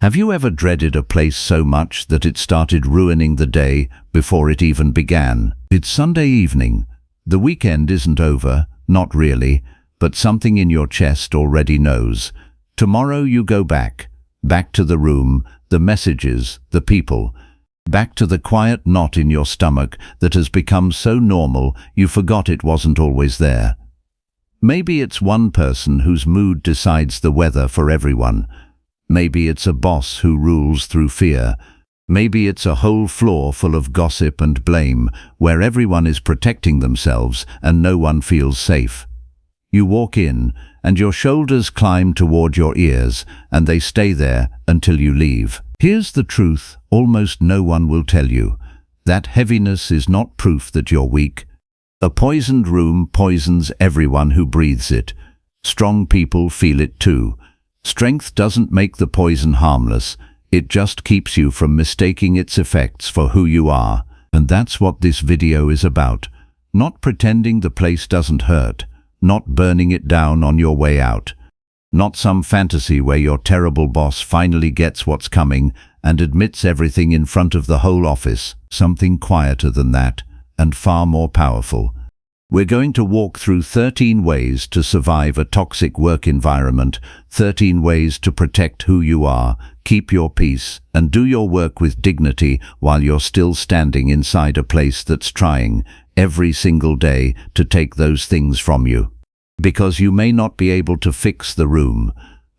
Have you ever dreaded a place so much that it started ruining the day before it even began? It's Sunday evening. The weekend isn't over, not really, but something in your chest already knows. Tomorrow you go back to the room, the messages, the people, back to the quiet knot in your stomach that has become so normal you forgot it wasn't always there. Maybe it's one person whose mood decides the weather for everyone. Maybe it's a boss who rules through fear. Maybe it's a whole floor full of gossip and blame, where everyone is protecting themselves and no one feels safe. You walk in, and your shoulders climb toward your ears, and they stay there until you leave. Here's the truth almost no one will tell you. That heaviness is not proof that you're weak. A poisoned room poisons everyone who breathes it. Strong people feel it too. Strength doesn't make the poison harmless, it just keeps you from mistaking its effects for who you are. And that's what this video is about. Not pretending the place doesn't hurt, not burning it down on your way out. Not some fantasy where your terrible boss finally gets what's coming and admits everything in front of the whole office. Something quieter than that, and far more powerful. We're going to walk through 13 ways to survive a toxic work environment, 13 ways to protect who you are, keep your peace, and do your work with dignity while you're still standing inside a place that's trying, every single day, to take those things from you. Because you may not be able to fix the room,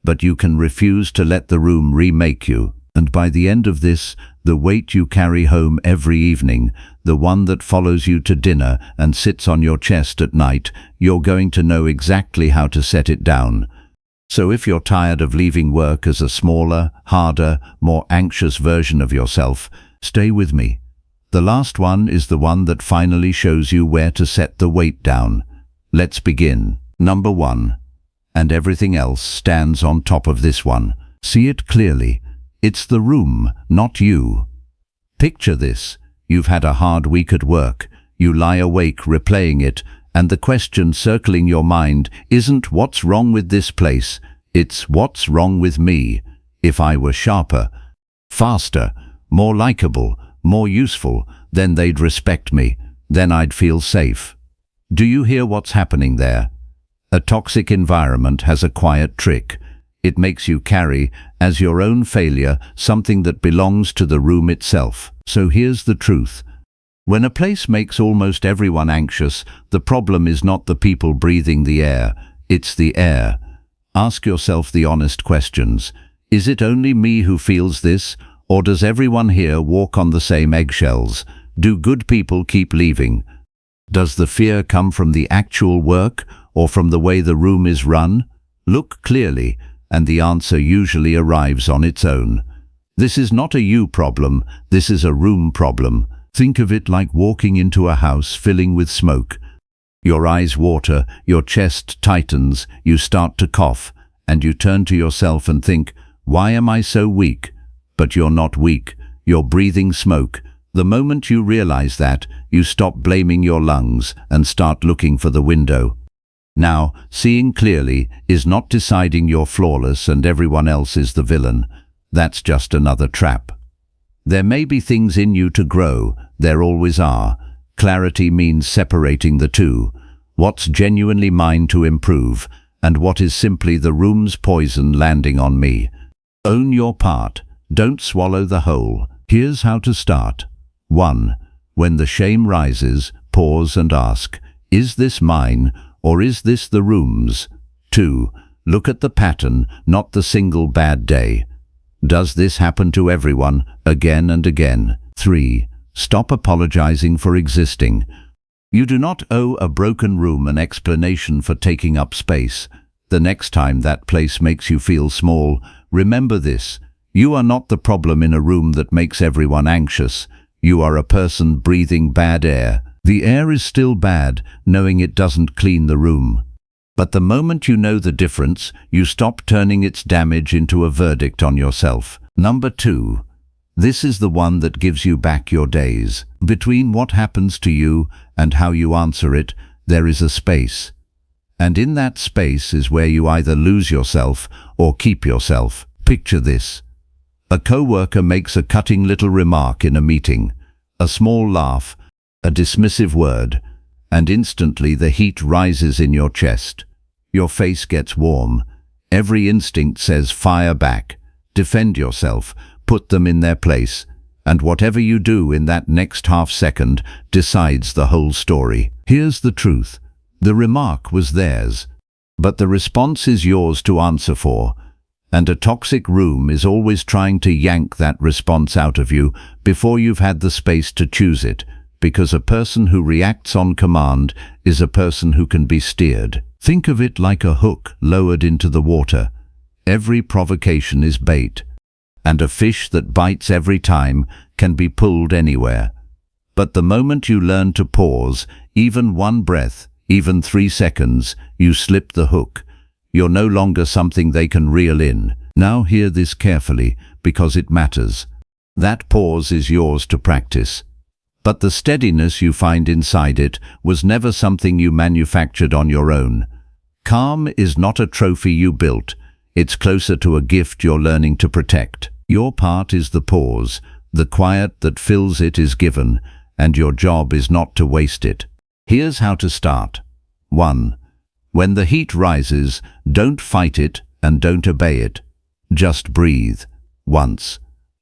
but you can refuse to let the room remake you. And by the end of this, the weight you carry home every evening, the one that follows you to dinner and sits on your chest at night, you're going to know exactly how to set it down. So if you're tired of leaving work as a smaller, harder, more anxious version of yourself, stay with me. The last one is the one that finally shows you where to set the weight down. Let's begin. Number 1. And everything else stands on top of this one. See it clearly. It's the room, not you. Picture this. You've had a hard week at work. You lie awake replaying it, and the question circling your mind isn't what's wrong with this place, it's what's wrong with me. If I were sharper, faster, more likable, more useful, then they'd respect me. Then I'd feel safe. Do you hear what's happening there? A toxic environment has a quiet trick. It makes you carry, as your own failure, something that belongs to the room itself. So here's the truth. When a place makes almost everyone anxious, the problem is not the people breathing the air, it's the air. Ask yourself the honest questions. Is it only me who feels this, or does everyone here walk on the same eggshells? Do good people keep leaving? Does the fear come from the actual work, or from the way the room is run? Look clearly, and the answer usually arrives on its own. This is not a you problem, this is a room problem. Think of it like walking into a house filling with smoke. Your eyes water, your chest tightens, you start to cough, and you turn to yourself and think, why am I so weak? But you're not weak, you're breathing smoke. The moment you realize that, you stop blaming your lungs and start looking for the window. Now, seeing clearly is not deciding you're flawless and everyone else is the villain. That's just another trap. There may be things in you to grow, there always are. Clarity means separating the two. What's genuinely mine to improve, and what is simply the room's poison landing on me. Own your part, don't swallow the whole. Here's how to start. 1. When the shame rises, pause and ask, is this mine? Or is this the room's? 2. Look at the pattern, not the single bad day. Does this happen to everyone, again and again? 3. Stop apologizing for existing. You do not owe a broken room an explanation for taking up space. The next time that place makes you feel small, remember this. You are not the problem in a room that makes everyone anxious. You are a person breathing bad air. The air is still bad, knowing it doesn't clean the room. But the moment you know the difference, you stop turning its damage into a verdict on yourself. Number 2. This is the one that gives you back your days. Between what happens to you and how you answer it, there is a space. And in that space is where you either lose yourself or keep yourself. Picture this. A coworker makes a cutting little remark in a meeting, a small laugh, a dismissive word, and instantly the heat rises in your chest. Your face gets warm. Every instinct says fire back, defend yourself, put them in their place, and whatever you do in that next half second decides the whole story. Here's the truth. The remark was theirs, but the response is yours to answer for. And a toxic room is always trying to yank that response out of you before you've had the space to choose it, because a person who reacts on command is a person who can be steered. Think of it like a hook lowered into the water. Every provocation is bait, and a fish that bites every time can be pulled anywhere. But the moment you learn to pause, even one breath, even 3 seconds, you slip the hook. You're no longer something they can reel in. Now hear this carefully, because it matters. That pause is yours to practice. But the steadiness you find inside it was never something you manufactured on your own. Calm is not a trophy you built. It's closer to a gift you're learning to protect. Your part is the pause. The quiet that fills it is given, and your job is not to waste it. Here's how to start. 1. When the heat rises, don't fight it and don't obey it. Just breathe. Once.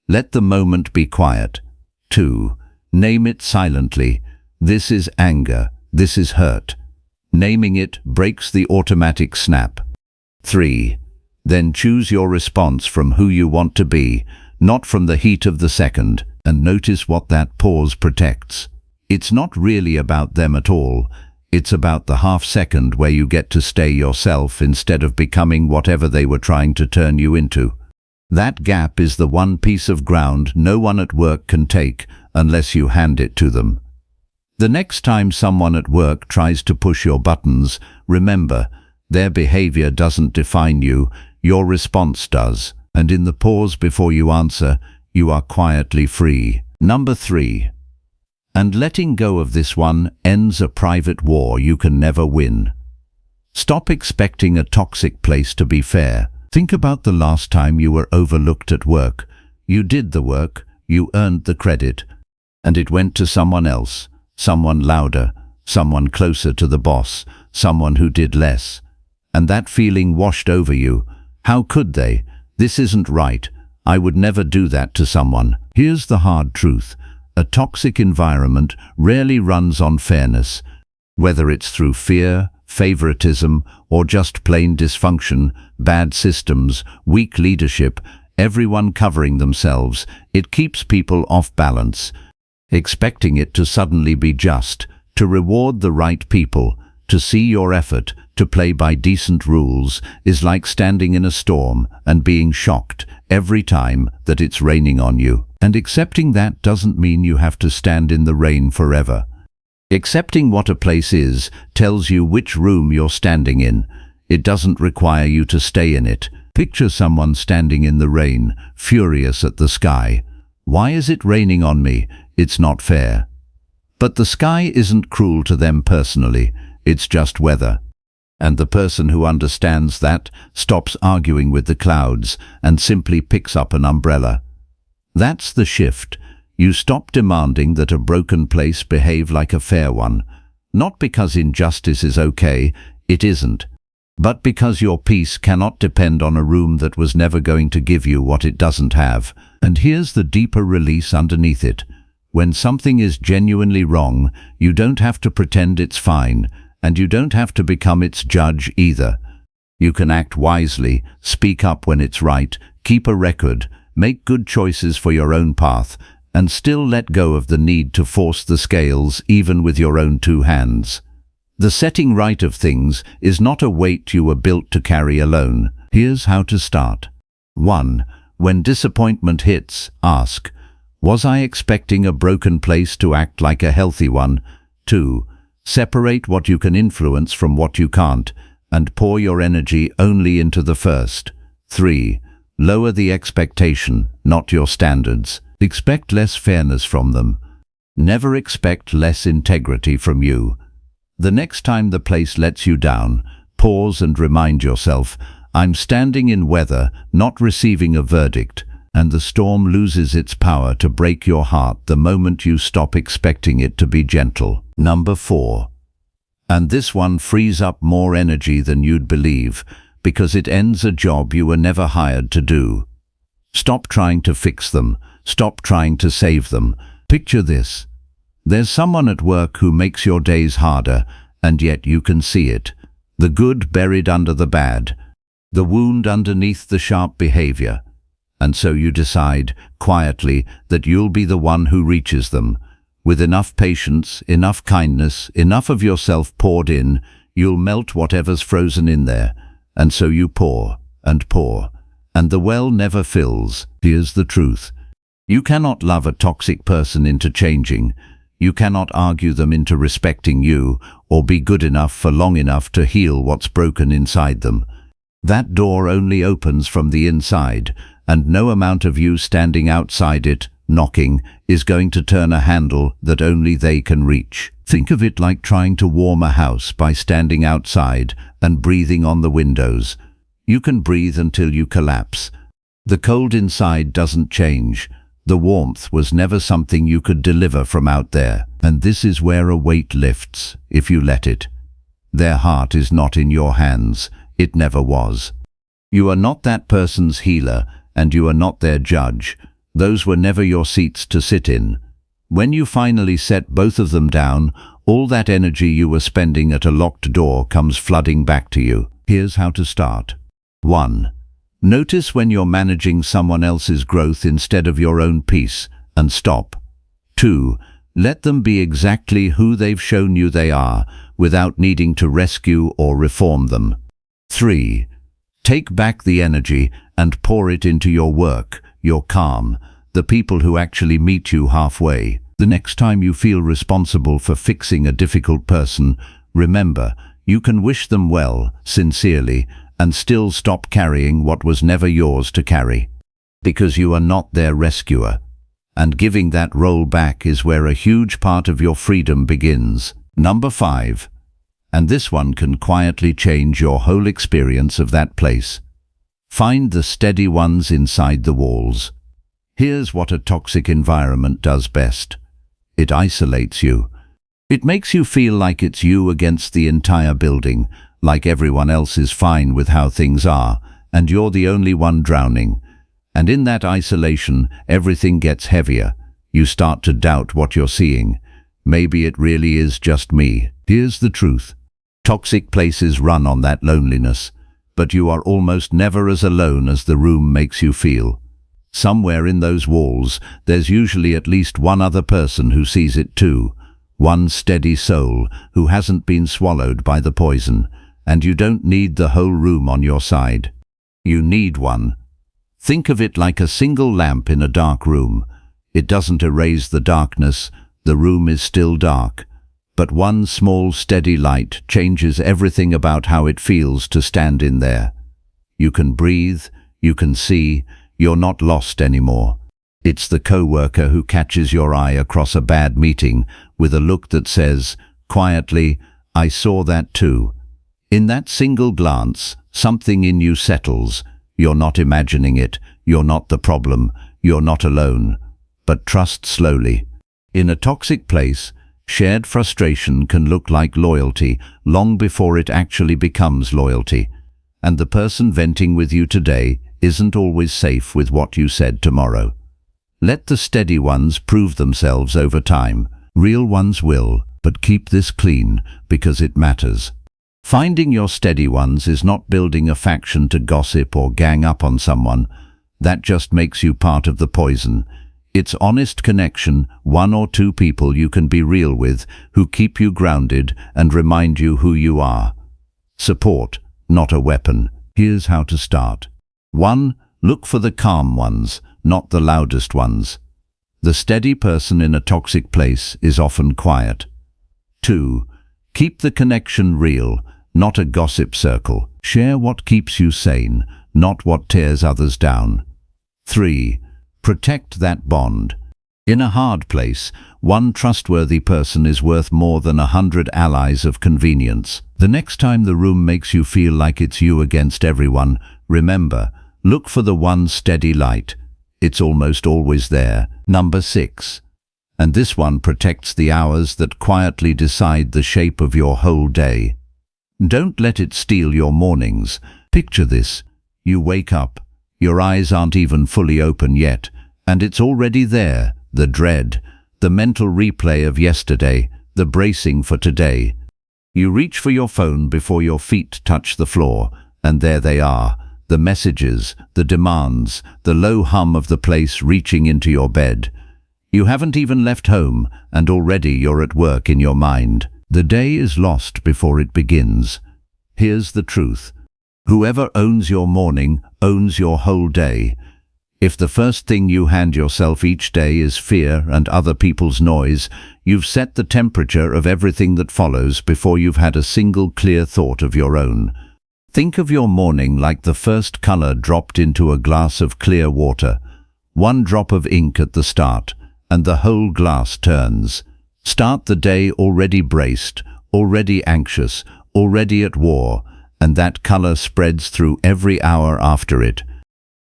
Let the moment be quiet. 2. Name it silently. This is anger. This is hurt. Naming it breaks the automatic snap. 3. Then choose your response from who you want to be, not from the heat of the second, and notice what that pause protects. It's not really about them at all. It's about the half second where you get to stay yourself instead of becoming whatever they were trying to turn you into. That gap is the one piece of ground no one at work can take unless you hand it to them. The next time someone at work tries to push your buttons, remember, their behavior doesn't define you, your response does. And in the pause before you answer, you are quietly free. Number 3. And letting go of this one ends a private war you can never win. Stop expecting a toxic place to be fair. Think about the last time you were overlooked at work. You did the work, you earned the credit, and it went to someone else, someone louder, someone closer to the boss, someone who did less. And that feeling washed over you. How could they? This isn't right. I would never do that to someone. Here's the hard truth. A toxic environment rarely runs on fairness. Whether it's through fear, favoritism, or just plain dysfunction, bad systems, weak leadership, everyone covering themselves, it keeps people off balance. Expecting it to suddenly be just, to reward the right people, to see your effort, to play by decent rules, is like standing in a storm and being shocked every time that it's raining on you. And accepting that doesn't mean you have to stand in the rain forever. Accepting what a place is tells you which room you're standing in. It doesn't require you to stay in it. Picture someone standing in the rain, furious at the sky. Why is it raining on me? It's not fair. But the sky isn't cruel to them personally. It's just weather. And the person who understands that stops arguing with the clouds and simply picks up an umbrella. That's the shift. You stop demanding that a broken place behave like a fair one. Not because injustice is okay, it isn't. But because your peace cannot depend on a room that was never going to give you what it doesn't have. And here's the deeper release underneath it. When something is genuinely wrong, you don't have to pretend it's fine, and you don't have to become its judge either. You can act wisely, speak up when it's right, keep a record, make good choices for your own path, and still let go of the need to force the scales even with your own 2 hands. The setting right of things is not a weight you were built to carry alone. Here's how to start. 1. When disappointment hits, ask, was I expecting a broken place to act like a healthy one? 2. Separate what you can influence from what you can't, and pour your energy only into the first. 3. Lower the expectation, not your standards. Expect less fairness from them. Never expect less integrity from you. The next time the place lets you down, pause and remind yourself, I'm standing in weather, not receiving a verdict. and the storm loses its power to break your heart the moment you stop expecting it to be gentle. Number 4. And this one frees up more energy than you'd believe, because it ends a job you were never hired to do. Stop trying to fix them. Stop trying to save them. Picture this. There's someone at work who makes your days harder, and yet you can see it. The good buried under the bad. The wound underneath the sharp behavior. And so you decide, quietly, that you'll be the one who reaches them. With enough patience, enough kindness, enough of yourself poured in, you'll melt whatever's frozen in there. And so you pour, and the well never fills. Here's the truth. You cannot love a toxic person into changing. You cannot argue them into respecting you, or be good enough for long enough to heal what's broken inside them. That door only opens from the inside, and no amount of you standing outside it, knocking, is going to turn a handle that only they can reach. Think of it like trying to warm a house by standing outside and breathing on the windows. You can breathe until you collapse. The cold inside doesn't change. The warmth was never something you could deliver from out there. And this is where a weight lifts, if you let it. Their heart is not in your hands. It never was. You are not that person's healer, and you are not their judge. Those were never your seats to sit in. When you finally set both of them down, all that energy you were spending at a locked door comes flooding back to you. Here's how to start. 1. Notice when you're managing someone else's growth instead of your own peace, and stop. 2. Let them be exactly who they've shown you they are, without needing to rescue or reform them. 3. Take back the energy and pour it into your work, your calm, the people who actually meet you halfway. The next time you feel responsible for fixing a difficult person, remember, you can wish them well, sincerely, and still stop carrying what was never yours to carry. Because you are not their rescuer. And giving that role back is where a huge part of your freedom begins. Number 5. And this one can quietly change your whole experience of that place. Find the steady ones inside the walls. Here's what a toxic environment does best. It isolates you. It makes you feel like it's you against the entire building, like everyone else is fine with how things are, and you're the only one drowning. And in that isolation, everything gets heavier. You start to doubt what you're seeing. Maybe it really is just me. Here's the truth. Toxic places run on that loneliness, but you are almost never as alone as the room makes you feel. Somewhere in those walls, there's usually at least one other person who sees it too. One steady soul who hasn't been swallowed by the poison. And you don't need the whole room on your side. You need one. Think of it like a single lamp in a dark room. It doesn't erase the darkness. The room is still dark. But one small steady light changes everything about how it feels to stand in there. You can breathe, you can see, you're not lost anymore. It's the coworker who catches your eye across a bad meeting with a look that says, quietly, I saw that too. In that single glance, something in you settles. You're not imagining it, you're not the problem, you're not alone. But trust slowly. In a toxic place, shared frustration can look like loyalty long before it actually becomes loyalty. And the person venting with you today isn't always safe with what you said tomorrow. Let the steady ones prove themselves over time. Real ones will, but keep this clean because it matters. Finding your steady ones is not building a faction to gossip or gang up on someone. That just makes you part of the poison. It's honest connection, 1 or 2 people you can be real with, who keep you grounded and remind you who you are. Support, not a weapon. Here's how to start. 1. Look for the calm ones, not the loudest ones. The steady person in a toxic place is often quiet. 2. Keep the connection real, not a gossip circle. Share what keeps you sane, not what tears others down. 3. Protect that bond. In a hard place, one trustworthy person is worth more than 100 allies of convenience. The next time the room makes you feel like it's you against everyone, remember, look for the one steady light. It's almost always there. Number 6. And this one protects the hours that quietly decide the shape of your whole day. Don't let it steal your mornings. Picture this. You wake up, your eyes aren't even fully open yet, and it's already there, the dread, the mental replay of yesterday, the bracing for today. You reach for your phone before your feet touch the floor, and there they are, the messages, the demands, the low hum of the place reaching into your bed. You haven't even left home, and already you're at work in your mind. The day is lost before it begins. Here's the truth. Whoever owns your morning owns your whole day. If the first thing you hand yourself each day is fear and other people's noise, you've set the temperature of everything that follows before you've had a single clear thought of your own. Think of your morning like the first color dropped into a glass of clear water. One drop of ink at the start, and the whole glass turns. Start the day already braced, already anxious, already at war, and that color spreads through every hour after it.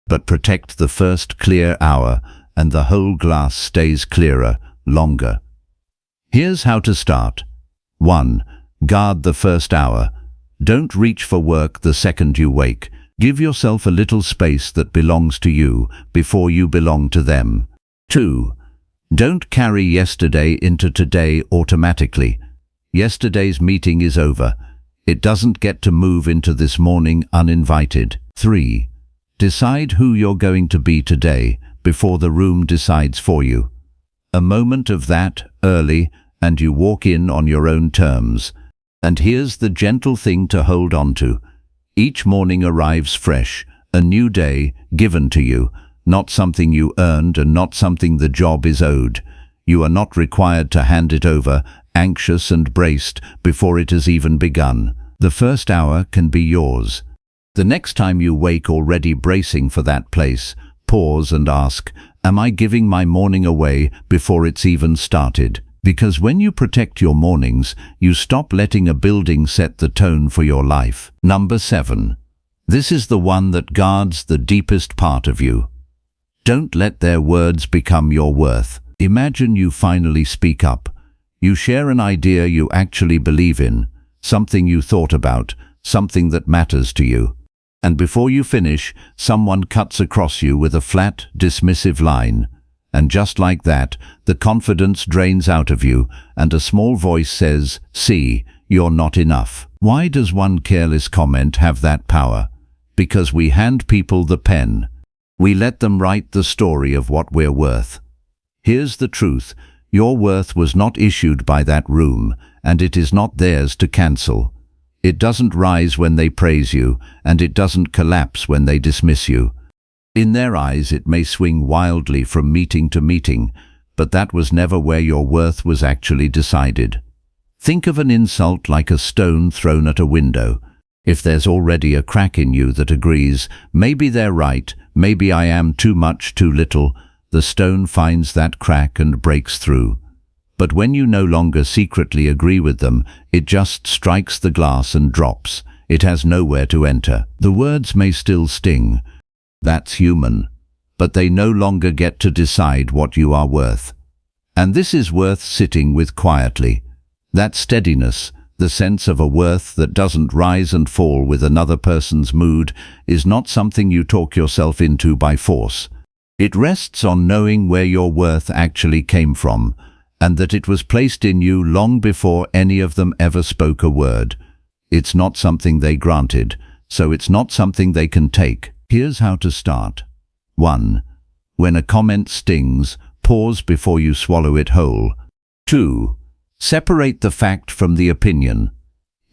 But protect the first clear hour, and the whole glass stays clearer, longer. Here's how to start. 1. Guard the first hour. Don't reach for work the second you wake. Give yourself a little space that belongs to you before you belong to them. 2. Don't carry yesterday into today automatically. Yesterday's meeting is over. It doesn't get to move into this morning uninvited. 3. Decide who you're going to be today before the room decides for you. A moment of that early, and you walk in on your own terms. And here's the gentle thing to hold on to. Each morning arrives fresh, a new day given to you, not something you earned and not something the job is owed. You are not required to hand it over, anxious and braced, before it has even begun. The first hour can be yours. The next time you wake already bracing for that place, pause and ask, am I giving my morning away before it's even started? Because when you protect your mornings, you stop letting a building set the tone for your life. Number 7. This is the one that guards the deepest part of you. Don't let their words become your worth. Imagine you finally speak up. You share an idea you actually believe in, something you thought about, something that matters to you. And before you finish, someone cuts across you with a flat, dismissive line. And just like that, the confidence drains out of you, and a small voice says, "See, you're not enough." Why does one careless comment have that power? Because we hand people the pen. We let them write the story of what we're worth. Here's the truth. Your worth was not issued by that room, and it is not theirs to cancel. It doesn't rise when they praise you, and it doesn't collapse when they dismiss you. In their eyes it may swing wildly from meeting to meeting, but that was never where your worth was actually decided. Think of an insult like a stone thrown at a window. If there's already a crack in you that agrees, maybe they're right, maybe I am too much, too little, the stone finds that crack and breaks through. But when you no longer secretly agree with them, it just strikes the glass and drops. It has nowhere to enter. The words may still sting. That's human. But they no longer get to decide what you are worth. And this is worth sitting with quietly. That steadiness, the sense of a worth that doesn't rise and fall with another person's mood, is not something you talk yourself into by force. It rests on knowing where your worth actually came from, and that it was placed in you long before any of them ever spoke a word. It's not something they granted, so it's not something they can take. Here's how to start. 1. When a comment stings, pause before you swallow it whole. 2. Separate the fact from the opinion.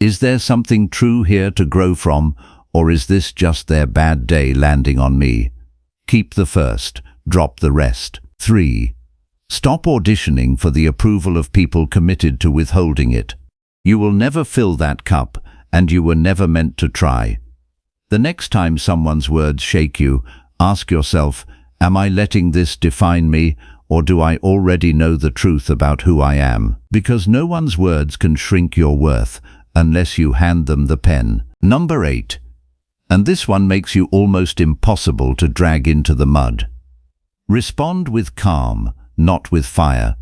Is there something true here to grow from, or is this just their bad day landing on me? Keep the first, drop the rest. 3. Stop auditioning for the approval of people committed to withholding it. You will never fill that cup, and you were never meant to try. The next time someone's words shake you, ask yourself, am I letting this define me, or do I already know the truth about who I am? Because no one's words can shrink your worth unless you hand them the pen. Number 8. And this one makes you almost impossible to drag into the mud. Respond with calm, not with fire.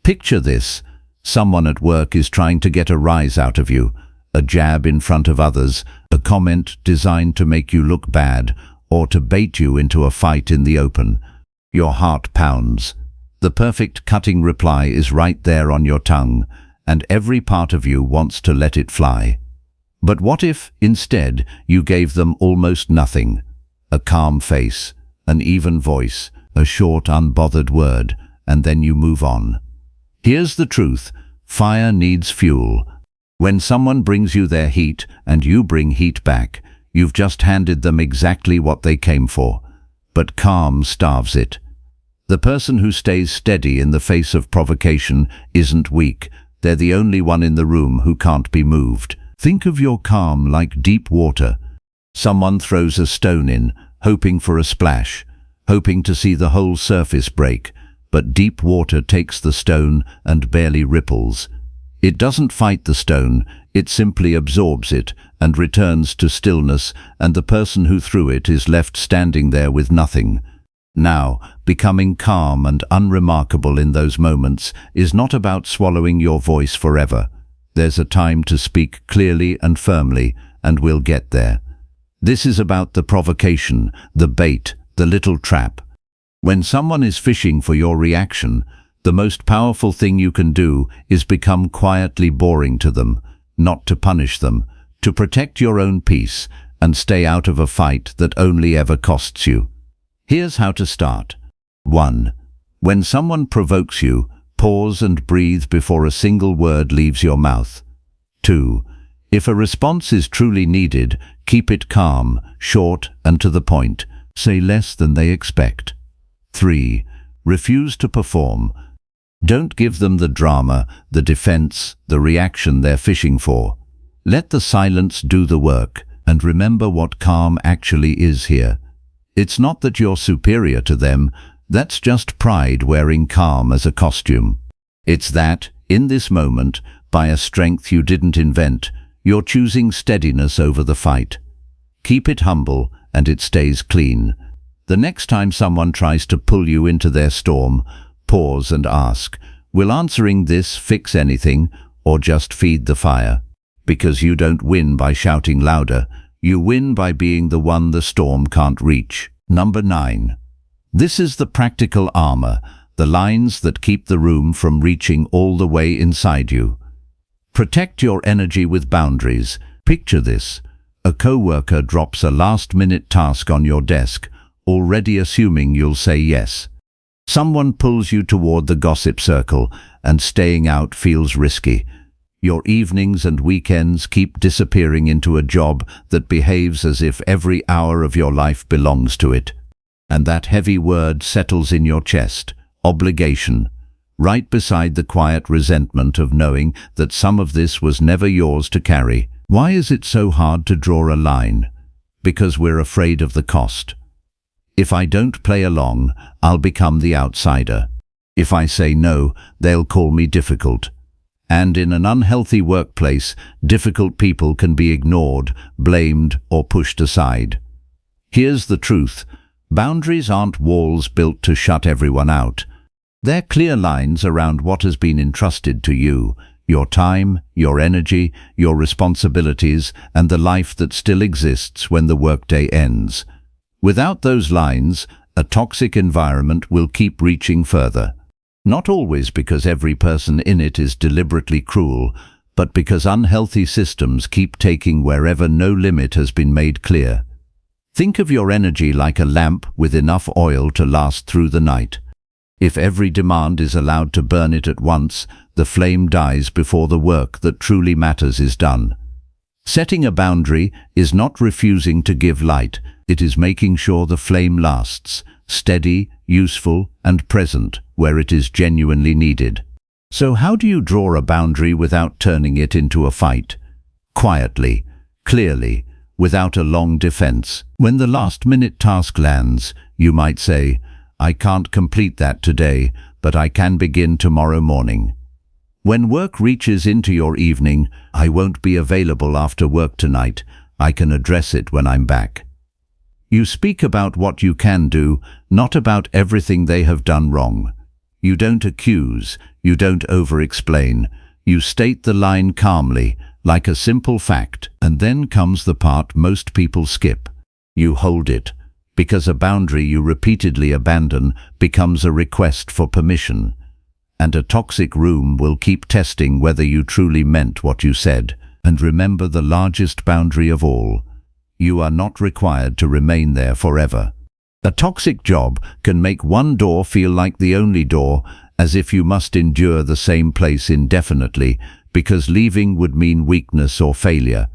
Picture this. Someone at work is trying to get a rise out of you, a jab in front of others, a comment designed to make you look bad, or to bait you into a fight in the open. Your heart pounds. The perfect cutting reply is right there on your tongue, and every part of you wants to let it fly. But what if, instead, you gave them almost nothing? A calm face, an even voice, a short, unbothered word, and then you move on. Here's the truth. Fire needs fuel. When someone brings you their heat and you bring heat back, you've just handed them exactly what they came for. But calm starves it. The person who stays steady in the face of provocation isn't weak. They're the only one in the room who can't be moved. Think of your calm like deep water. Someone throws a stone in, hoping for a splash, hoping to see the whole surface break, but deep water takes the stone and barely ripples. It doesn't fight the stone, it simply absorbs it and returns to stillness, and the person who threw it is left standing there with nothing. Now, becoming calm and unremarkable in those moments is not about swallowing your voice forever. There's a time to speak clearly and firmly, and we'll get there. This is about the provocation, the bait, the little trap. When someone is fishing for your reaction, the most powerful thing you can do is become quietly boring to them, not to punish them, to protect your own peace and stay out of a fight that only ever costs you. Here's how to start. 1. When someone provokes you, pause and breathe before a single word leaves your mouth. 2. If a response is truly needed, keep it calm, short and to the point. Say less than they expect. 3. Refuse to perform. Don't give them the drama, the defense, the reaction they're fishing for. Let the silence do the work, and remember what calm actually is here. It's not that you're superior to them, that's just pride wearing calm as a costume. It's that, in this moment, by a strength you didn't invent, you're choosing steadiness over the fight. Keep it humble, and it stays clean. The next time someone tries to pull you into their storm, pause and ask, will answering this fix anything, or just feed the fire? Because you don't win by shouting louder, you win by being the one the storm can't reach. Number 9. This is the practical armor, the lines that keep the room from reaching all the way inside you. Protect your energy with boundaries. Picture this. A coworker drops a last-minute task on your desk, already assuming you'll say yes. Someone pulls you toward the gossip circle, and staying out feels risky. Your evenings and weekends keep disappearing into a job that behaves as if every hour of your life belongs to it. And that heavy word settles in your chest, obligation, right beside the quiet resentment of knowing that some of this was never yours to carry. Why is it so hard to draw a line? Because we're afraid of the cost. If I don't play along, I'll become the outsider. If I say no, they'll call me difficult. And in an unhealthy workplace, difficult people can be ignored, blamed, or pushed aside. Here's the truth. Boundaries aren't walls built to shut everyone out. They're clear lines around what has been entrusted to you, your time, your energy, your responsibilities, and the life that still exists when the workday ends. Without those lines, a toxic environment will keep reaching further. Not always because every person in it is deliberately cruel, but because unhealthy systems keep taking wherever no limit has been made clear. Think of your energy like a lamp with enough oil to last through the night. If every demand is allowed to burn it at once, the flame dies before the work that truly matters is done. Setting a boundary is not refusing to give light, it is making sure the flame lasts, steady, useful, and present where it is genuinely needed. So how do you draw a boundary without turning it into a fight? Quietly, clearly, without a long defense. When the last-minute task lands, you might say, I can't complete that today, but I can begin tomorrow morning. When work reaches into your evening, I won't be available after work tonight. I can address it when I'm back. You speak about what you can do, not about everything they have done wrong. You don't accuse, you don't over-explain. You state the line calmly, like a simple fact, and then comes the part most people skip. You hold it, because a boundary you repeatedly abandon becomes a request for permission. And a toxic room will keep testing whether you truly meant what you said. And remember the largest boundary of all. You are not required to remain there forever. A toxic job can make one door feel like the only door, as if you must endure the same place indefinitely, because leaving would mean weakness or failure.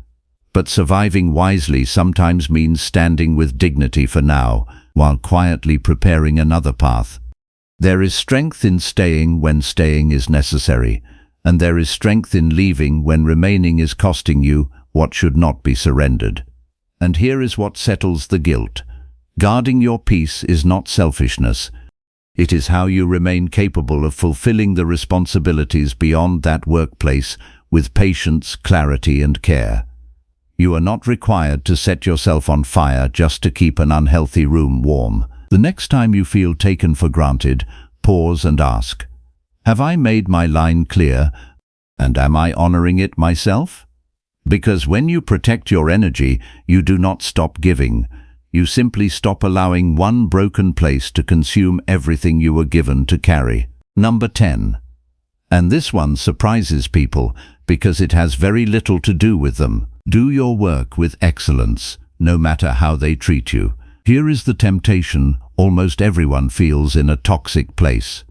But surviving wisely sometimes means standing with dignity for now, while quietly preparing another path. There is strength in staying when staying is necessary, and there is strength in leaving when remaining is costing you what should not be surrendered. And here is what settles the guilt. Guarding your peace is not selfishness. It is how you remain capable of fulfilling the responsibilities beyond that workplace with patience, clarity, and care. You are not required to set yourself on fire just to keep an unhealthy room warm. The next time you feel taken for granted, pause and ask, have I made my line clear, and am I honoring it myself? Because when you protect your energy, you do not stop giving. You simply stop allowing one broken place to consume everything you were given to carry. Number 10. And this one surprises people because it has very little to do with them. Do your work with excellence, no matter how they treat you. Here is the temptation almost everyone feels in a toxic place.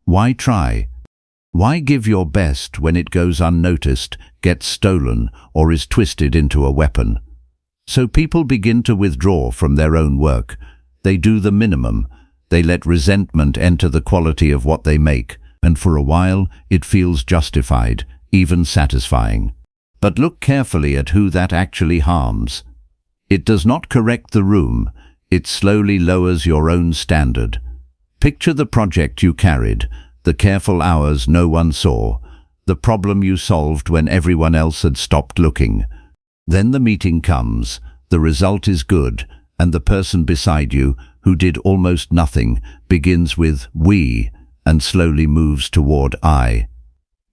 Why try? Why give your best when it goes unnoticed, gets stolen, or is twisted into a weapon? So people begin to withdraw from their own work. They do the minimum. They let resentment enter the quality of what they make, and for a while it feels justified, even satisfying. But look carefully at who that actually harms. It does not correct the room. It slowly lowers your own standard. Picture the project you carried, the careful hours no one saw, the problem you solved when everyone else had stopped looking. Then the meeting comes, the result is good, and the person beside you, who did almost nothing, begins with "we" and slowly moves toward "I."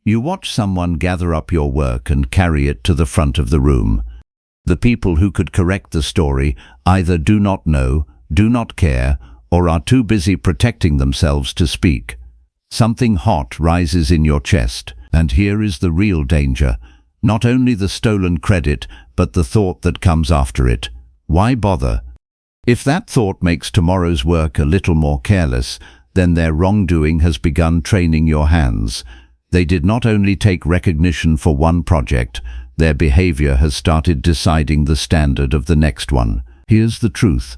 You watch someone gather up your work and carry it to the front of the room. The people who could correct the story either do not know, do not care, or are too busy protecting themselves to speak. Something hot rises in your chest, and here is the real danger. Not only the stolen credit, but the thought that comes after it. Why bother? If that thought makes tomorrow's work a little more careless, then their wrongdoing has begun training your hands. They did not only take recognition for one project, their behavior has started deciding the standard of the next one. Here's the truth.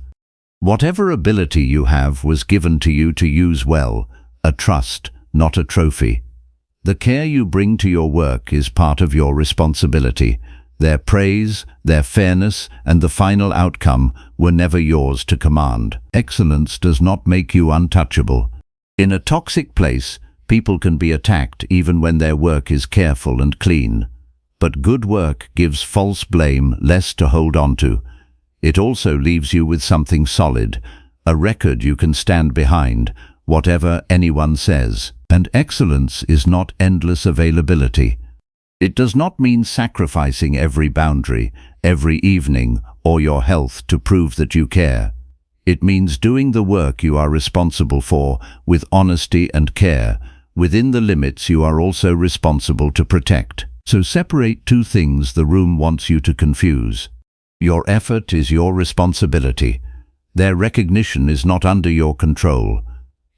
Whatever ability you have was given to you to use well, a trust, not a trophy. The care you bring to your work is part of your responsibility. Their praise, their fairness, and the final outcome were never yours to command. Excellence does not make you untouchable. In a toxic place, people can be attacked even when their work is careful and clean. But good work gives false blame less to hold on to. It also leaves you with something solid, a record you can stand behind, whatever anyone says. And excellence is not endless availability. It does not mean sacrificing every boundary, every evening, or your health to prove that you care. It means doing the work you are responsible for with honesty and care, within the limits you are also responsible to protect. So separate two things the room wants you to confuse. Your effort is your responsibility. Their recognition is not under your control.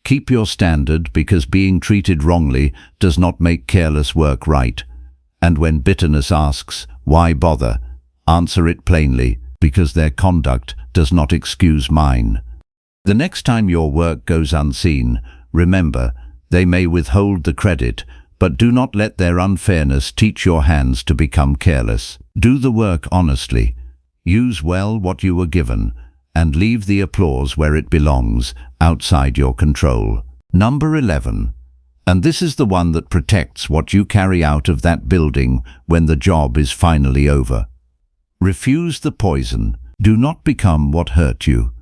Keep your standard, because being treated wrongly does not make careless work right. And when bitterness asks, why bother? Answer it plainly, because their conduct does not excuse mine. The next time your work goes unseen, remember, they may withhold the credit, but do not let their unfairness teach your hands to become careless. Do the work honestly. Use well what you were given, and leave the applause where it belongs, outside your control. Number 11. And this is the one that protects what you carry out of that building when the job is finally over. Refuse the poison. Do not become what hurt you.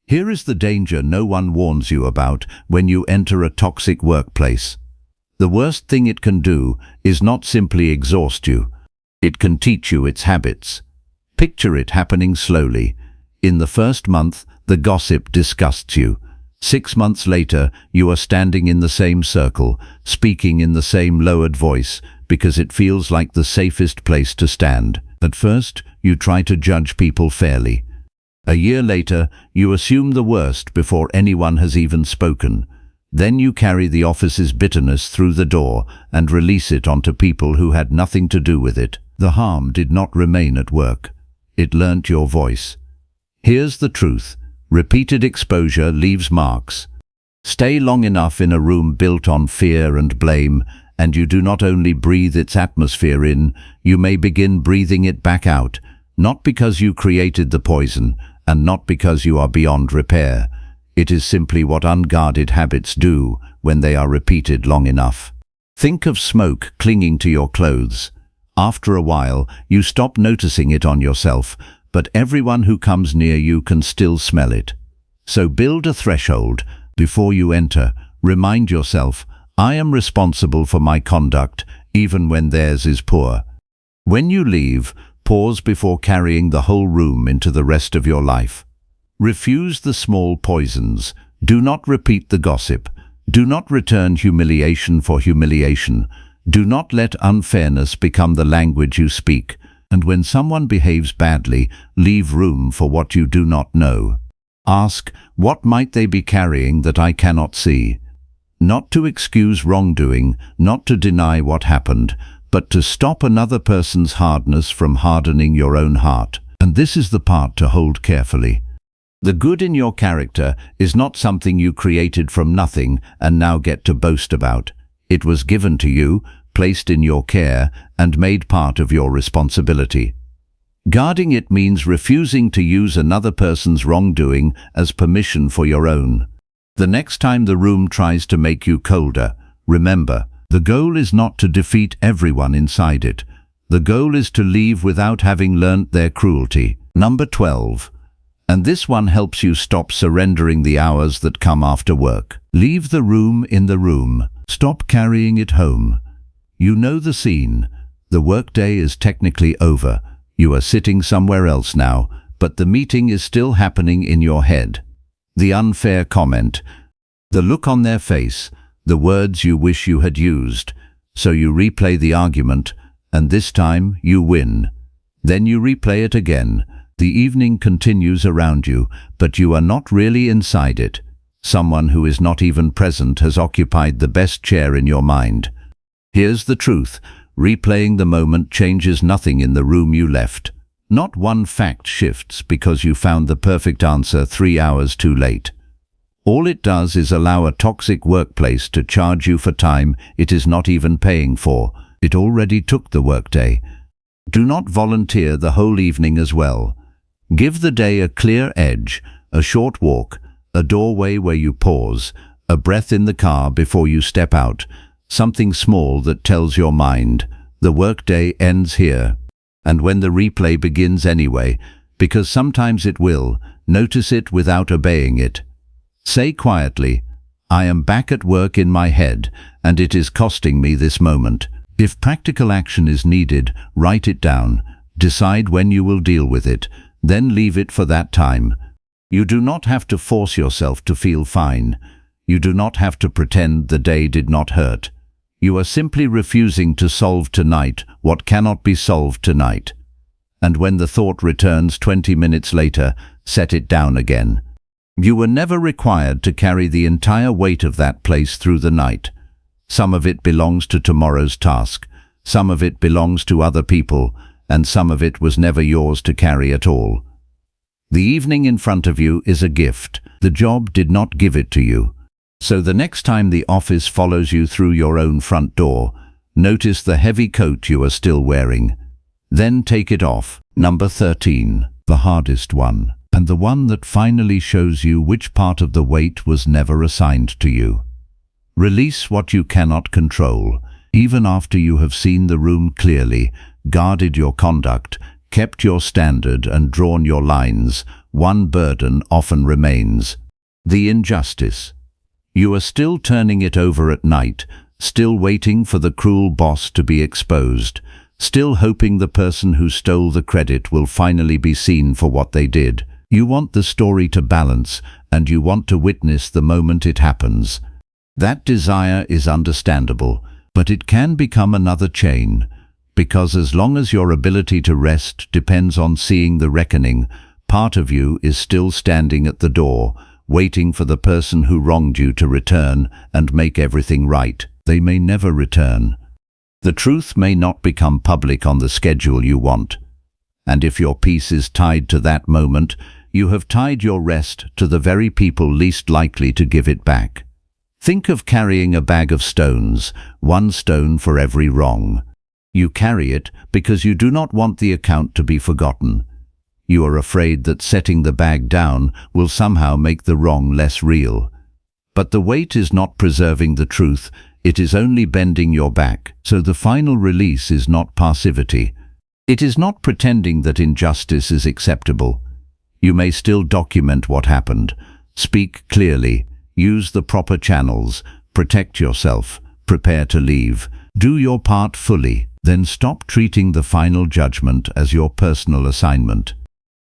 Here is the danger no one warns you about when you enter a toxic workplace. The worst thing it can do is not simply exhaust you. It can teach you its habits. Picture it happening slowly. In the first month, the gossip disgusts you. 6 months later, you are standing in the same circle, speaking in the same lowered voice, because it feels like the safest place to stand. At first, you try to judge people fairly. A year later, you assume the worst before anyone has even spoken. Then you carry the office's bitterness through the door and release it onto people who had nothing to do with it. The harm did not remain at work. It learnt your voice. Here's the truth. Repeated exposure leaves marks. Stay long enough in a room built on fear and blame, and you do not only breathe its atmosphere in, you may begin breathing it back out, not because you created the poison, and not because you are beyond repair. It is simply what unguarded habits do when they are repeated long enough. Think of smoke clinging to your clothes. After a while, you stop noticing it on yourself, but everyone who comes near you can still smell it. So build a threshold. Before you enter, remind yourself, I am responsible for my conduct, even when theirs is poor. When you leave, pause before carrying the whole room into the rest of your life. Refuse the small poisons. Do not repeat the gossip. Do not return humiliation for humiliation. Do not let unfairness become the language you speak. And when someone behaves badly, leave room for what you do not know. Ask, what might they be carrying that I cannot see? Not to excuse wrongdoing, not to deny what happened, but to stop another person's hardness from hardening your own heart. And this is the part to hold carefully. The good in your character is not something you created from nothing and now get to boast about. It was given to you, placed in your care, and made part of your responsibility. Guarding it means refusing to use another person's wrongdoing as permission for your own. The next time the room tries to make you colder, remember, the goal is not to defeat everyone inside it. The goal is to leave without having learnt their cruelty. Number 12. And this one helps you stop surrendering the hours that come after work. Leave the room in the room. Stop carrying it home. You know the scene. The workday is technically over. You are sitting somewhere else now, but the meeting is still happening in your head. The unfair comment, the look on their face, the words you wish you had used. So you replay the argument, and this time you win. Then you replay it again. The evening continues around you, but you are not really inside it. Someone who is not even present has occupied the best chair in your mind. Here's the truth. Replaying the moment changes nothing in the room you left. Not one fact shifts because you found the perfect answer 3 hours too late. All it does is allow a toxic workplace to charge you for time it is not even paying for. It already took the workday. Do not volunteer the whole evening as well. Give the day a clear edge, a short walk, a doorway where you pause, a breath in the car before you step out, something small that tells your mind, the workday ends here. And when the replay begins anyway, because sometimes it will, notice it without obeying it. Say quietly, I am back at work in my head, and it is costing me this moment. If practical action is needed, write it down. Decide when you will deal with it, then leave it for that time. You do not have to force yourself to feel fine. You do not have to pretend the day did not hurt. You are simply refusing to solve tonight what cannot be solved tonight. And when the thought returns 20 minutes later, set it down again. You were never required to carry the entire weight of that place through the night. Some of it belongs to tomorrow's task, some of it belongs to other people, and some of it was never yours to carry at all. The evening in front of you is a gift. The job did not give it to you. So the next time the office follows you through your own front door, notice the heavy coat you are still wearing. Then take it off. Number 13. The hardest one, and the one that finally shows you which part of the weight was never assigned to you. Release what you cannot control. Even after you have seen the room clearly, guarded your conduct, kept your standard and drawn your lines, one burden often remains: the injustice. You are still turning it over at night, still waiting for the cruel boss to be exposed, still hoping the person who stole the credit will finally be seen for what they did. You want the story to balance, and you want to witness the moment it happens. That desire is understandable, but it can become another chain, because as long as your ability to rest depends on seeing the reckoning, part of you is still standing at the door, waiting for the person who wronged you to return and make everything right. They may never return. The truth may not become public on the schedule you want. And if your peace is tied to that moment, you have tied your rest to the very people least likely to give it back. Think of carrying a bag of stones, one stone for every wrong. You carry it because you do not want the account to be forgotten. You are afraid that setting the bag down will somehow make the wrong less real. But the weight is not preserving the truth, it is only bending your back. So the final release is not passivity. It is not pretending that injustice is acceptable. You may still document what happened, speak clearly, use the proper channels, protect yourself, prepare to leave. Do your part fully, then stop treating the final judgment as your personal assignment.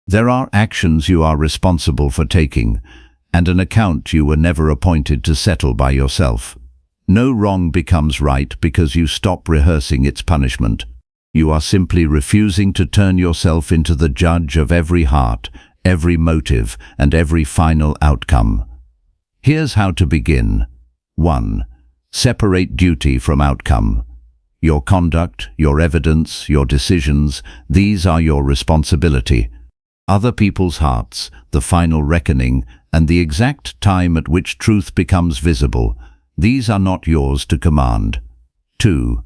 There are actions you are responsible for taking, and an account you were never appointed to settle by yourself. No wrong becomes right because you stop rehearsing its punishment. You are simply refusing to turn yourself into the judge of every heart, every motive, and every final outcome. Here's how to begin. 1. Separate duty from outcome. Your conduct, your evidence, your decisions, these are your responsibility. Other people's hearts, the final reckoning, and the exact time at which truth becomes visible, these are not yours to command. 2.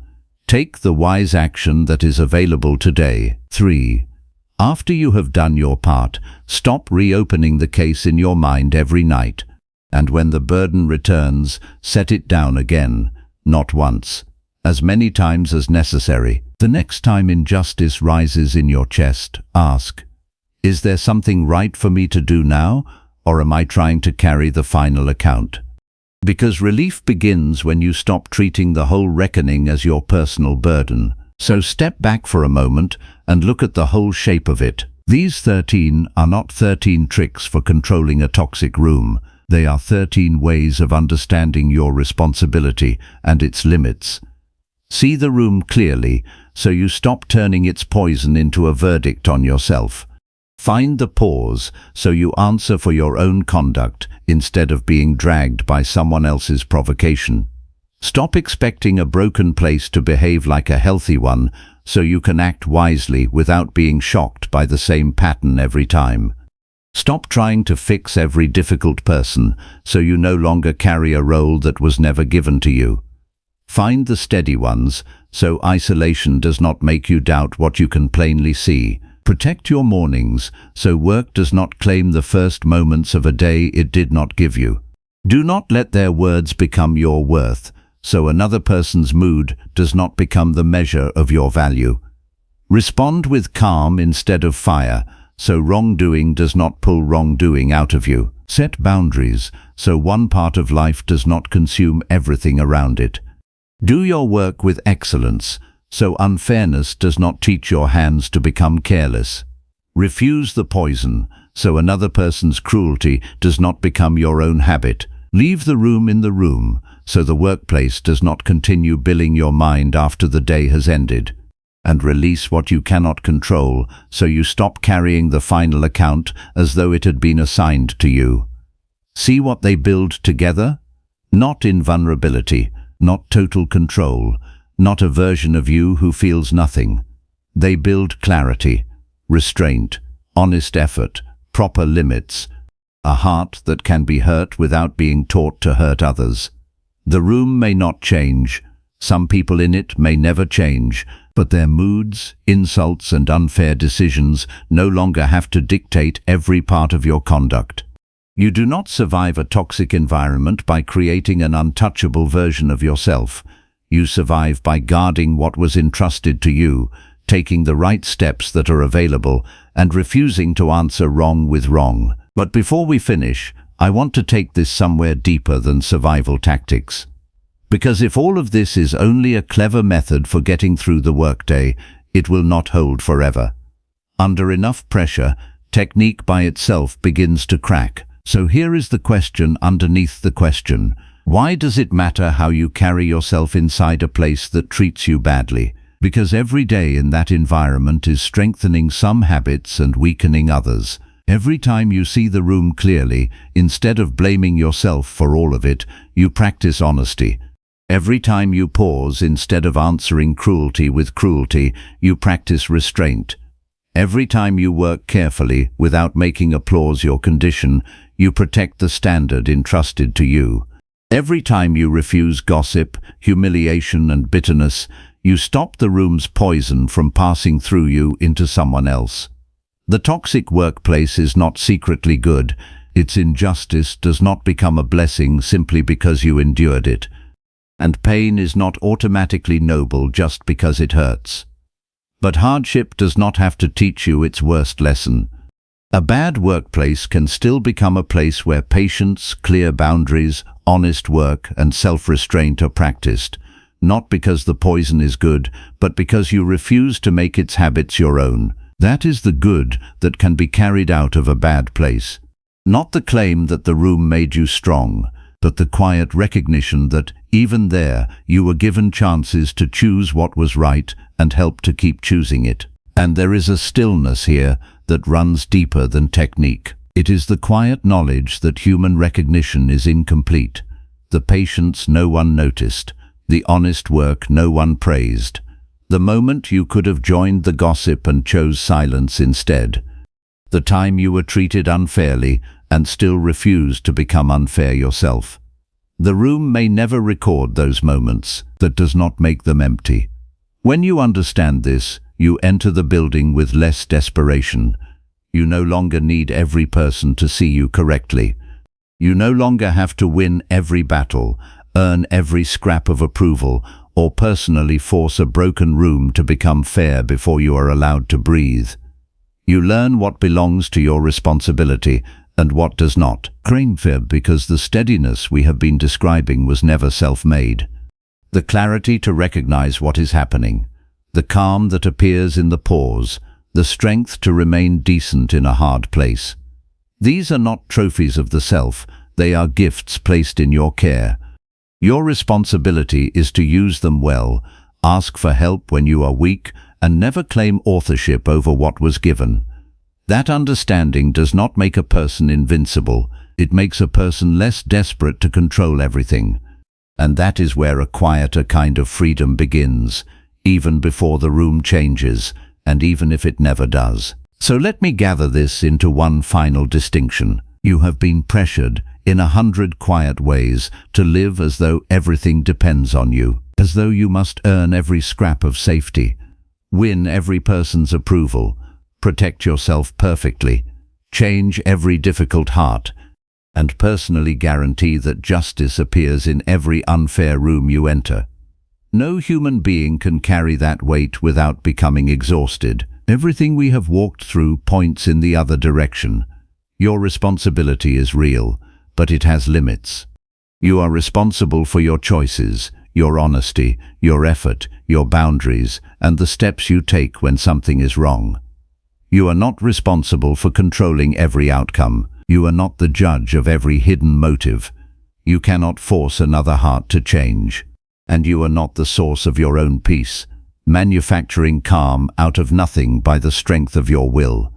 Take the wise action that is available today. 3. After you have done your part, stop reopening the case in your mind every night. And when the burden returns, set it down again, not once, as many times as necessary. The next time injustice rises in your chest, ask, is there something right for me to do now, or am I trying to carry the final account? Because relief begins when you stop treating the whole reckoning as your personal burden. So step back for a moment and look at the whole shape of it. These 13 are not 13 tricks for controlling a toxic room. They are 13 ways of understanding your responsibility and its limits. See the room clearly, so you stop turning its poison into a verdict on yourself. Find the pause, so you answer for your own conduct instead of being dragged by someone else's provocation. Stop expecting a broken place to behave like a healthy one, so you can act wisely without being shocked by the same pattern every time. Stop trying to fix every difficult person, so you no longer carry a role that was never given to you. Find the steady ones, so isolation does not make you doubt what you can plainly see. Protect your mornings, so work does not claim the first moments of a day it did not give you. Do not let their words become your worth, so another person's mood does not become the measure of your value. Respond with calm instead of fire, so wrongdoing does not pull wrongdoing out of you. Set boundaries, so one part of life does not consume everything around it. Do your work with excellence, so unfairness does not teach your hands to become careless. Refuse the poison, so another person's cruelty does not become your own habit. Leave the room in the room, so the workplace does not continue billing your mind after the day has ended. And release what you cannot control, so you stop carrying the final account as though it had been assigned to you. See what they build together? Not invulnerability, not total control, not a version of you who feels nothing. They build clarity, restraint, honest effort, proper limits, a heart that can be hurt without being taught to hurt others. The room may not change, some people in it may never change, but their moods, insults, and unfair decisions no longer have to dictate every part of your conduct. You do not survive a toxic environment by creating an untouchable version of yourself. You survive by guarding what was entrusted to you, taking the right steps that are available, and refusing to answer wrong with wrong. But before we finish, I want to take this somewhere deeper than survival tactics. Because if all of this is only a clever method for getting through the workday, it will not hold forever. Under enough pressure, technique by itself begins to crack. So here is the question underneath the question. Why does it matter how you carry yourself inside a place that treats you badly? Because every day in that environment is strengthening some habits and weakening others. Every time you see the room clearly, instead of blaming yourself for all of it, you practice honesty. Every time you pause, instead of answering cruelty with cruelty, you practice restraint. Every time you work carefully, without making applause your condition, you protect the standard entrusted to you. Every time you refuse gossip, humiliation, and bitterness, you stop the room's poison from passing through you into someone else. The toxic workplace is not secretly good. Its injustice does not become a blessing simply because you endured it. And pain is not automatically noble just because it hurts. But hardship does not have to teach you its worst lesson. A bad workplace can still become a place where patience, clear boundaries, honest work, and self-restraint are practiced, not because the poison is good, but because you refuse to make its habits your own. That is the good that can be carried out of a bad place. Not the claim that the room made you strong, but the quiet recognition that, even there, you were given chances to choose what was right and help to keep choosing it. And there is a stillness here that runs deeper than technique. It is the quiet knowledge that human recognition is incomplete, the patience no one noticed, the honest work no one praised, the moment you could have joined the gossip and chose silence instead, the time you were treated unfairly and still refused to become unfair yourself. The room may never record those moments. That does not make them empty. When you understand this, you enter the building with less desperation. You no longer need every person to see you correctly. You no longer have to win every battle, earn every scrap of approval, or personally force a broken room to become fair before you are allowed to breathe. You learn what belongs to your responsibility and what does not. Because the steadiness we have been describing was never self-made. The clarity to recognize what is happening, the calm that appears in the pause, the strength to remain decent in a hard place. These are not trophies of the self, they are gifts placed in your care. Your responsibility is to use them well, ask for help when you are weak, and never claim authorship over what was given. That understanding does not make a person invincible, it makes a person less desperate to control everything. And that is where a quieter kind of freedom begins, even before the room changes, and even if it never does. So let me gather this into one final distinction. You have been pressured, in 100 quiet ways, to live as though everything depends on you, as though you must earn every scrap of safety, win every person's approval, protect yourself perfectly, change every difficult heart, and personally guarantee that justice appears in every unfair room you enter. No human being can carry that weight without becoming exhausted. Everything we have walked through points in the other direction. Your responsibility is real, but it has limits. You are responsible for your choices, your honesty, your effort, your boundaries, and the steps you take when something is wrong. You are not responsible for controlling every outcome. You are not the judge of every hidden motive. You cannot force another heart to change. And you are not the source of your own peace, manufacturing calm out of nothing by the strength of your will.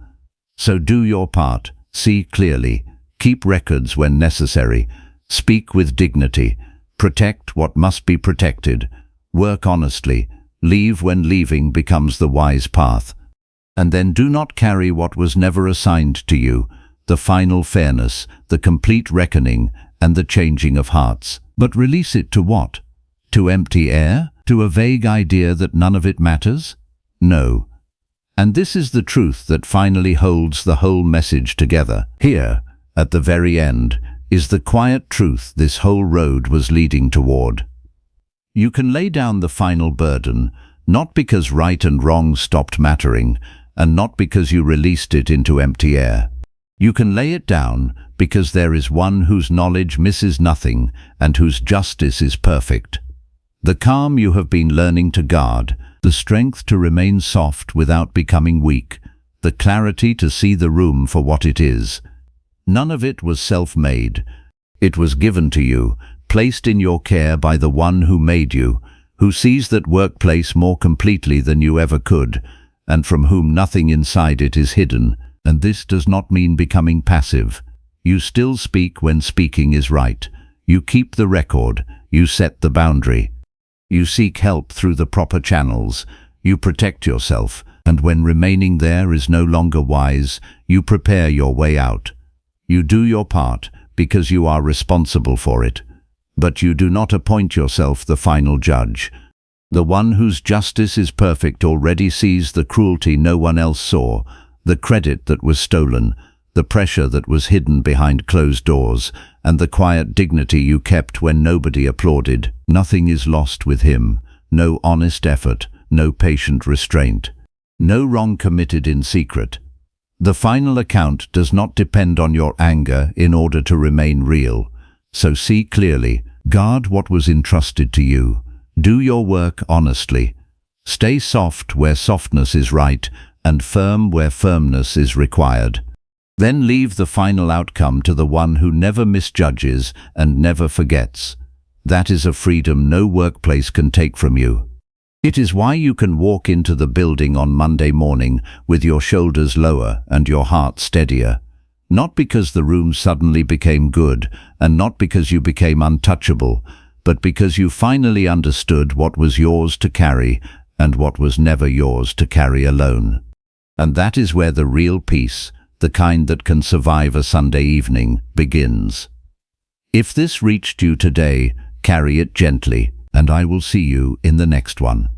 So do your part, see clearly, keep records when necessary, speak with dignity, protect what must be protected, work honestly, leave when leaving becomes the wise path. And then do not carry what was never assigned to you, the final fairness, the complete reckoning, and the changing of hearts. But release it to what? To empty air? To a vague idea that none of it matters? No. And this is the truth that finally holds the whole message together. Here, at the very end, is the quiet truth this whole road was leading toward. You can lay down the final burden, Not because right and wrong stopped mattering, and not because you released it into empty air. You can lay it down because there is one whose knowledge misses nothing and whose justice is perfect. The calm you have been learning to guard, the strength to remain soft without becoming weak, the clarity to see the room for what it is. None of it was self-made. It was given to you, placed in your care by the one who made you, who sees that workplace more completely than you ever could, and from whom nothing inside it is hidden. And this does not mean becoming passive. You still speak when speaking is right. You keep the record. You set the boundary. You seek help through the proper channels. You protect yourself, and when remaining there is no longer wise, you prepare your way out. You do your part because you are responsible for it. But you do not appoint yourself the final judge. The one whose justice is perfect already sees the cruelty no one else saw, the credit that was stolen, the pressure that was hidden behind closed doors, and the quiet dignity you kept when nobody applauded. Nothing is lost with him, no honest effort, no patient restraint, no wrong committed in secret. The final account does not depend on your anger in order to remain real. So see clearly, guard what was entrusted to you. Do your work honestly. Stay soft where softness is right, and firm where firmness is required. Then leave the final outcome to the one who never misjudges and never forgets. That is a freedom no workplace can take from you. It is why you can walk into the building on Monday morning with your shoulders lower and your heart steadier. Not because the room suddenly became good, and not because you became untouchable, but because you finally understood what was yours to carry and what was never yours to carry alone. And that is where the real peace, the kind that can survive a Sunday evening, begins. If this reached you today, carry it gently, and I will see you in the next one.